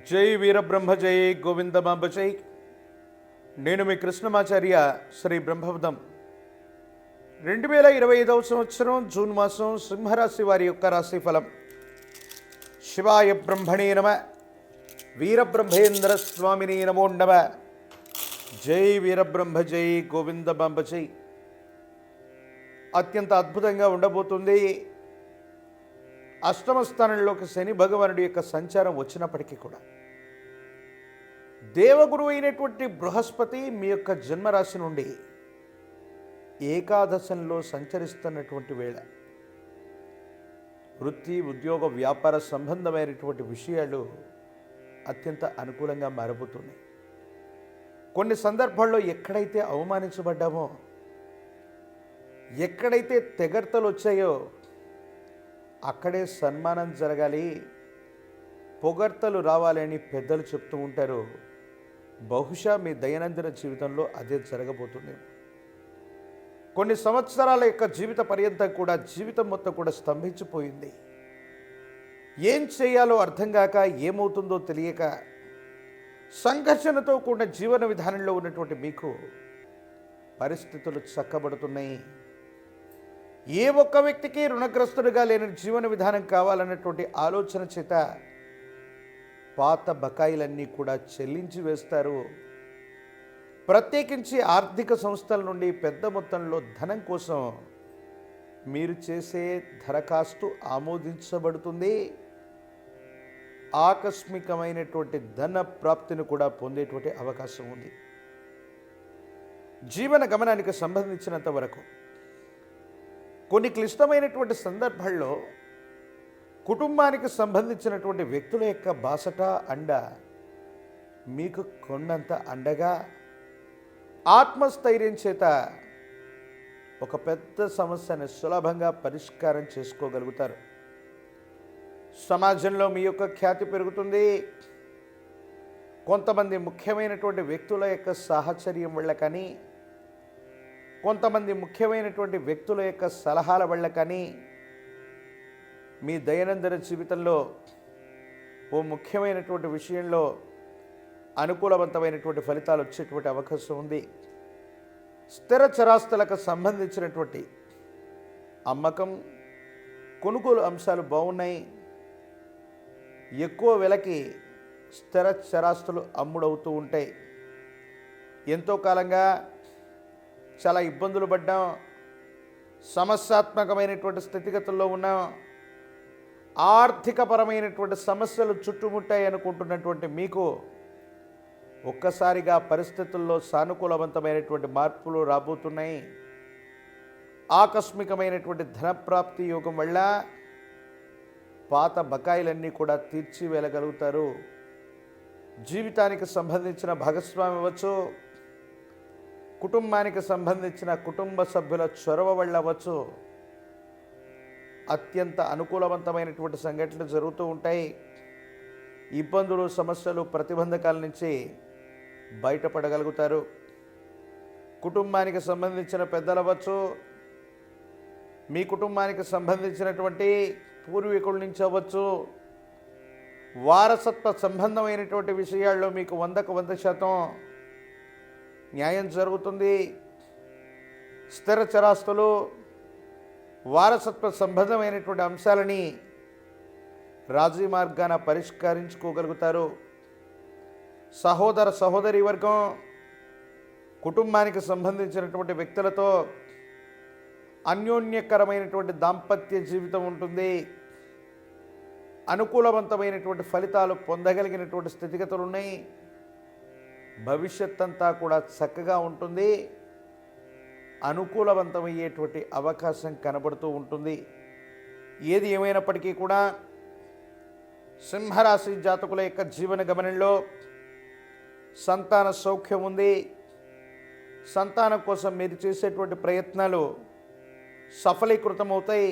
జై వీరబ్రహ్మ జై గోవిందమాంబ జై. నేను మీ కృష్ణమాచార్య. శ్రీ బ్రహ్మపదం 2025 సంవత్సరం జూన్ మాసం సింహరాశి వారి యొక్క రాశి ఫలం. శివాయ బ్రహ్మణే నమ. వీరబ్రహ్మేంద్ర స్వామిని నమో నమ. జై వీరబ్రహ్మ జై గోవిందమాంబ జై. అత్యంత అద్భుతంగా ఉండబోతుంది. అష్టమ స్థానంలోకి శని భగవానుడి యొక్క సంచారం వచ్చినప్పటికీ కూడా దేవగురు అయినటువంటి బృహస్పతి మీ యొక్క జన్మరాశి నుండి ఏకాదశంలో సంచరిస్తున్నటువంటి వేళ వృత్తి ఉద్యోగ వ్యాపార సంబంధమైనటువంటి విషయాలు అత్యంత అనుకూలంగా మారబోతున్నాయి. కొన్ని సందర్భాల్లో ఎక్కడైతే అవమానించబడ్డామో, ఎక్కడైతే తెగర్తలు వచ్చాయో అక్కడే సన్మానం జరగాలి, పొగడ్తలు రావాలని పెద్దలు చెప్తూ ఉంటారు. బహుశా మీ దైనందిన జీవితంలో అదే జరగబోతుంది. కొన్ని సంవత్సరాల యొక్క జీవిత పర్యంతం కూడా జీవితం మొత్తం కూడా స్తంభించిపోయింది. ఏం చేయాలో అర్థం కాక, ఏమవుతుందో తెలియక సంఘర్షణతో కూడిన జీవన విధానంలో ఉన్నటువంటి మీకు పరిస్థితులు చక్కబడుతున్నాయి. ఏ ఒక్క వ్యక్తికి రుణగ్రస్తుడిగా లేని జీవన విధానం కావాలన్నటువంటి ఆలోచన చేత పాత బకాయిలన్నీ కూడా చెల్లించి వేస్తారు. ప్రత్యేకించి ఆర్థిక సంస్థల నుండి పెద్ద మొత్తంలో ధనం కోసం మీరు చేసే దరఖాస్తు ఆమోదించబడుతుంది. ఆకస్మికమైనటువంటి ధన ప్రాప్తిని కూడా పొందేటువంటి అవకాశం ఉంది. జీవన గమనానికి సంబంధించినంత వరకు కొన్ని క్లిష్టమైనటువంటి సందర్భాల్లో కుటుంబానికి సంబంధించినటువంటి వ్యక్తుల యొక్క బాసట అండ మీకు కొండంత అండగా, ఆత్మస్థైర్యం చేత ఒక పెద్ద సమస్యను సులభంగా పరిష్కారం చేసుకోగలుగుతారు. సమాజంలో మీ యొక్క ఖ్యాతి పెరుగుతుంది. కొంతమంది ముఖ్యమైనటువంటి వ్యక్తుల యొక్క సాహచర్యం వల్ల కానీ, కొంతమంది ముఖ్యమైనటువంటి వ్యక్తుల యొక్క సలహాల వల్ల కానీ మీ దైనందిన జీవితంలో ఓ ముఖ్యమైనటువంటి విషయంలో అనుకూలవంతమైనటువంటి ఫలితాలు వచ్చేటువంటి అవకాశం ఉంది. స్థిర చరాస్తులకు సంబంధించినటువంటి అమ్మకం, కొనుగోలు అంశాలు బాగున్నాయి. ఎక్కువ వెలకి స్థిర చరాస్తులు అమ్ముడవుతూ ఉంటాయి. ఎంతో కాలంగా చాలా ఇబ్బందులు పడ్డాం, సమస్యాత్మకమైనటువంటి స్థితిగతుల్లో ఉన్నాం, ఆర్థికపరమైనటువంటి సమస్యలు చుట్టుముట్టాయి అనుకుంటున్నటువంటి మీకు ఒక్కసారిగా పరిస్థితుల్లో సానుకూలవంతమైనటువంటి మార్పులు రాబోతున్నాయి. ఆకస్మికమైనటువంటి ధనప్రాప్తి యోగం వల్ల పాత బకాయిలన్నీ కూడా తీర్చి వెళ్ళగలుగుతారు. జీవితానికి సంబంధించిన భాగస్వామి అవ్వచ్చు, కుటుంబానికి సంబంధించిన కుటుంబ సభ్యుల చొరవ వల్ల అవ్వచ్చు, అత్యంత అనుకూలవంతమైనటువంటి సంఘటనలు జరుగుతూ ఉంటాయి. ఇబ్బందులు, సమస్యలు, ప్రతిబంధకాల నుంచి బయటపడగలుగుతారు. కుటుంబానికి సంబంధించిన పెద్దలు అవ్వచ్చు, మీ కుటుంబానికి సంబంధించినటువంటి పూర్వీకుల నుంచి అవ్వచ్చు, వారసత్వ సంబంధమైనటువంటి విషయాల్లో మీకు 100కు 100% న్యాయం జరుగుతుంది. స్థిర చరాస్తులు, వారసత్వ సంబంధమైనటువంటి అంశాలని రాజీ మార్గాన పరిష్కరించుకోగలుగుతారు. సహోదర సహోదరి వర్గం, కుటుంబానికి సంబంధించినటువంటి వ్యక్తులతో అన్యోన్యకరమైనటువంటి దాంపత్య జీవితం ఉంటుంది. అనుకూలవంతమైనటువంటి ఫలితాలు పొందగలిగినటువంటి స్థితిగతులు ఉన్నాయి. భవిష్యత్ అంతా కూడా చక్కగా ఉంటుంది. అనుకూలవంతమయ్యేటువంటి అవకాశం కనబడుతూ ఉంటుంది. ఏది ఏమైనప్పటికీ కూడా సింహరాశి జాతకుల యొక్క జీవన గమనంలో సంతాన సౌఖ్యం ఉంది. సంతానం కోసం మీరు చేసేటువంటి ప్రయత్నాలు సఫలీకృతమవుతాయి.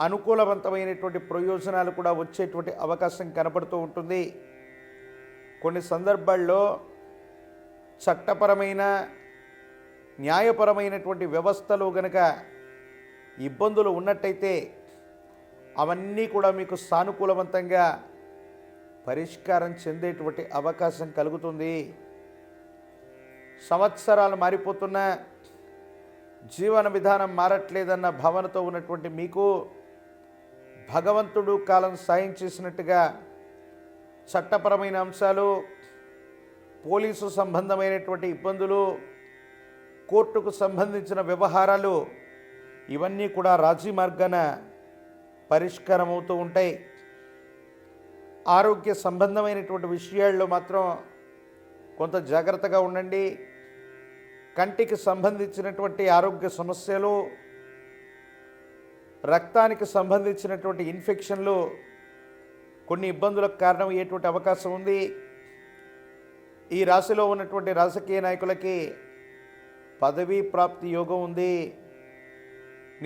అనుకూలవంతమైనటువంటి ప్రయోజనాలు కూడా వచ్చేటువంటి అవకాశం కనబడుతూ ఉంటుంది. కొన్ని సందర్భాల్లో చట్టపరమైన, న్యాయపరమైనటువంటి వ్యవస్థలో గనక ఇబ్బందులు ఉన్నట్టయితే అవన్నీ కూడా మీకు సానుకూలవంతంగా పరిష్కారం చెందేటువంటి అవకాశం కలుగుతుంది. సంవత్సరాలు మారిపోతున్నా జీవన విధానం మారట్లేదన్న భావనతో ఉన్నటువంటి మీకు భగవంతుడు కాలం సాయం చేసినట్టుగా చట్టపరమైన అంశాలు, పోలీసు సంబంధమైనటువంటి ఇబ్బందులు, కోర్టుకు సంబంధించిన వ్యవహారాలు ఇవన్నీ కూడా రాజీ మార్గాన పరిష్కారం అవుతూ ఉంటాయి. ఆరోగ్య సంబంధమైనటువంటి విషయాల్లో మాత్రం కొంత జాగ్రత్తగా ఉండండి. కంటికి సంబంధించినటువంటి ఆరోగ్య సమస్యలు, రక్తానికి సంబంధించినటువంటి ఇన్ఫెక్షన్లు కొన్ని ఇబ్బందులకు కారణమయ్యేటువంటి అవకాశం ఉంది. ఈ రాశిలో ఉన్నటువంటి రాజకీయ నాయకులకి పదవీ ప్రాప్తి యోగం ఉంది.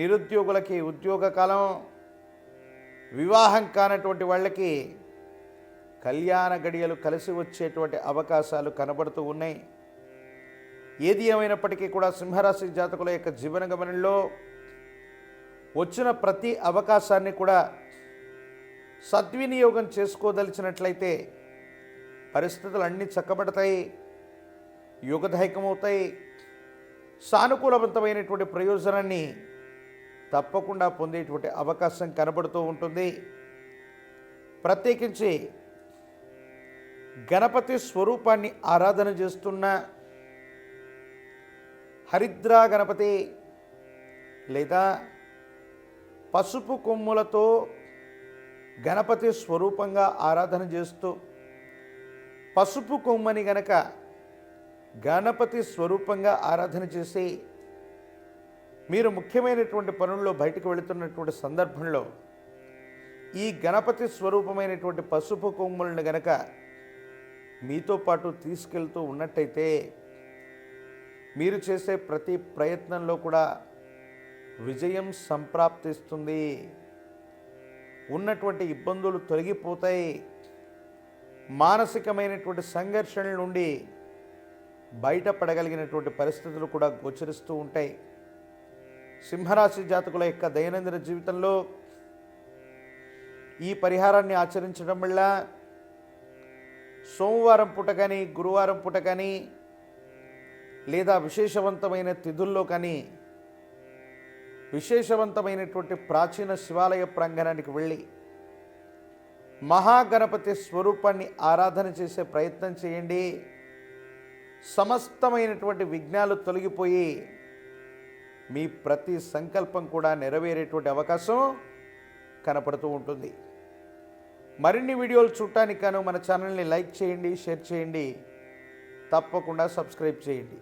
నిరుద్యోగులకి ఉద్యోగ కాలం, వివాహం కానటువంటి వాళ్ళకి కళ్యాణ గడియలు కలిసి వచ్చేటువంటి అవకాశాలు కనబడుతూ ఉన్నాయి. ఏది ఏమైనప్పటికీ కూడా సింహరాశి జాతకుల యొక్క జీవన గమనంలో వచ్చిన ప్రతి అవకాశాన్ని కూడా సద్వినియోగం చేసుకోదలిచినట్లయితే పరిస్థితులు అన్నీ చక్కబడతాయి, యుగదాయకమవుతాయి. సానుకూలవంతమైనటువంటి ప్రయోజనాన్ని తప్పకుండా పొందేటువంటి అవకాశం కనబడుతూ ఉంటుంది. ప్రత్యేకించి గణపతి స్వరూపాన్ని ఆరాధన చేస్తున్న హరిద్రా గణపతి లేదా పసుపు కొమ్ములతో గణపతి స్వరూపంగా ఆరాధన చేస్తూ పసుపు కొమ్మని గనక గణపతి స్వరూపంగా ఆరాధన చేసి మీరు ముఖ్యమైనటువంటి పనుల్లో బయటకు వెళుతున్నటువంటి సందర్భంలో ఈ గణపతి స్వరూపమైనటువంటి పసుపు కొమ్ములను గనక మీతో పాటు తీసుకెళ్తూ ఉన్నట్టయితే మీరు చేసే ప్రతి ప్రయత్నంలో కూడా విజయం సంప్రాప్తిస్తుంది. ఉన్నటువంటి ఇబ్బందులు తొలగిపోతాయి. మానసికమైనటువంటి సంఘర్షణల నుండి బయటపడగలిగినటువంటి పరిస్థితులు కూడా గోచరిస్తూ ఉంటాయి. సింహరాశి జాతకుల యొక్క దైనందిన జీవితంలో ఈ పరిహారాన్ని ఆచరించడం వల్ల సోమవారం పూట కానీ, గురువారం పూట కానీ, లేదా విశేషవంతమైన తిథుల్లో కానీ విశేషవంతమైనటువంటి ప్రాచీన శివాలయ ప్రాంగణానికి వెళ్ళి మహాగణపతి స్వరూపాన్ని ఆరాధన చేసే ప్రయత్నం చేయండి. సమస్తమైనటువంటి విఘ్నాలు తొలగిపోయి మీ ప్రతి సంకల్పం కూడా నెరవేరేటువంటి అవకాశం కనపడుతూ ఉంటుంది. మరిన్ని వీడియోలు చూడటానికి గాను మన ఛానల్ని లైక్ చేయండి, షేర్ చేయండి, తప్పకుండా సబ్స్క్రైబ్ చేయండి.